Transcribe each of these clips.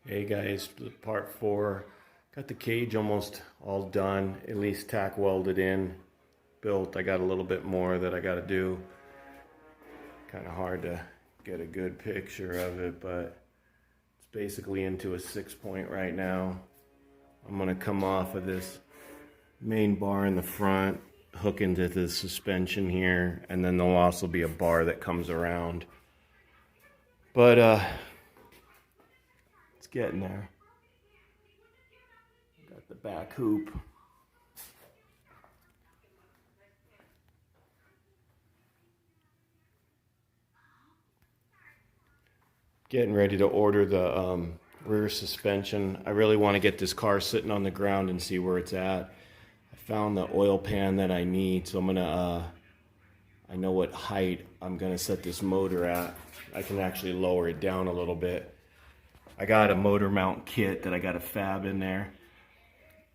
Hey guys, part 4. Got the cage almost all done, at least tack welded in, built. I got a little bit more that I got to do. Kind of hard to get a good picture of it, but it's basically into a 6-point right now. I'm going to come off of this main bar in the front, hook into the suspension here, and then there'll also be a bar that comes around. But it's getting there. Got the back hoop. Getting ready to order the rear suspension. I really want to get this car sitting on the ground and see where it's at. I found the oil pan that I need, so I'm gonna I know what height I'm gonna set this motor at. I can actually lower it down a little bit. I got a motor mount kit that I got a fab in there.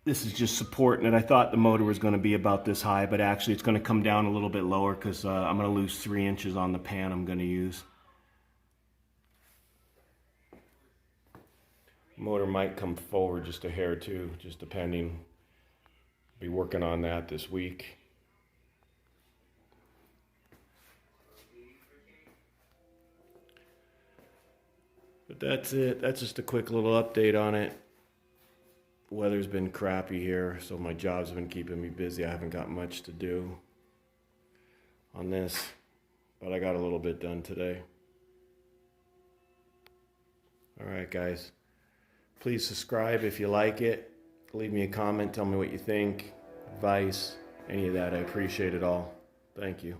This is just supporting it. I thought the motor was going to be about this high, but actually it's going to come down a little bit lower because I'm going to lose 3 inches on the pan I'm going to use. Motor might come forward just a hair too, just depending. Be working on that this week. But that's it. That's just a quick little update on it. Weather's been crappy here, so my job's been keeping me busy. I haven't got much to do on this, but I got a little bit done today. Alright guys, please subscribe if you like it. Leave me a comment, tell me what you think, advice, any of that. I appreciate it all. Thank you.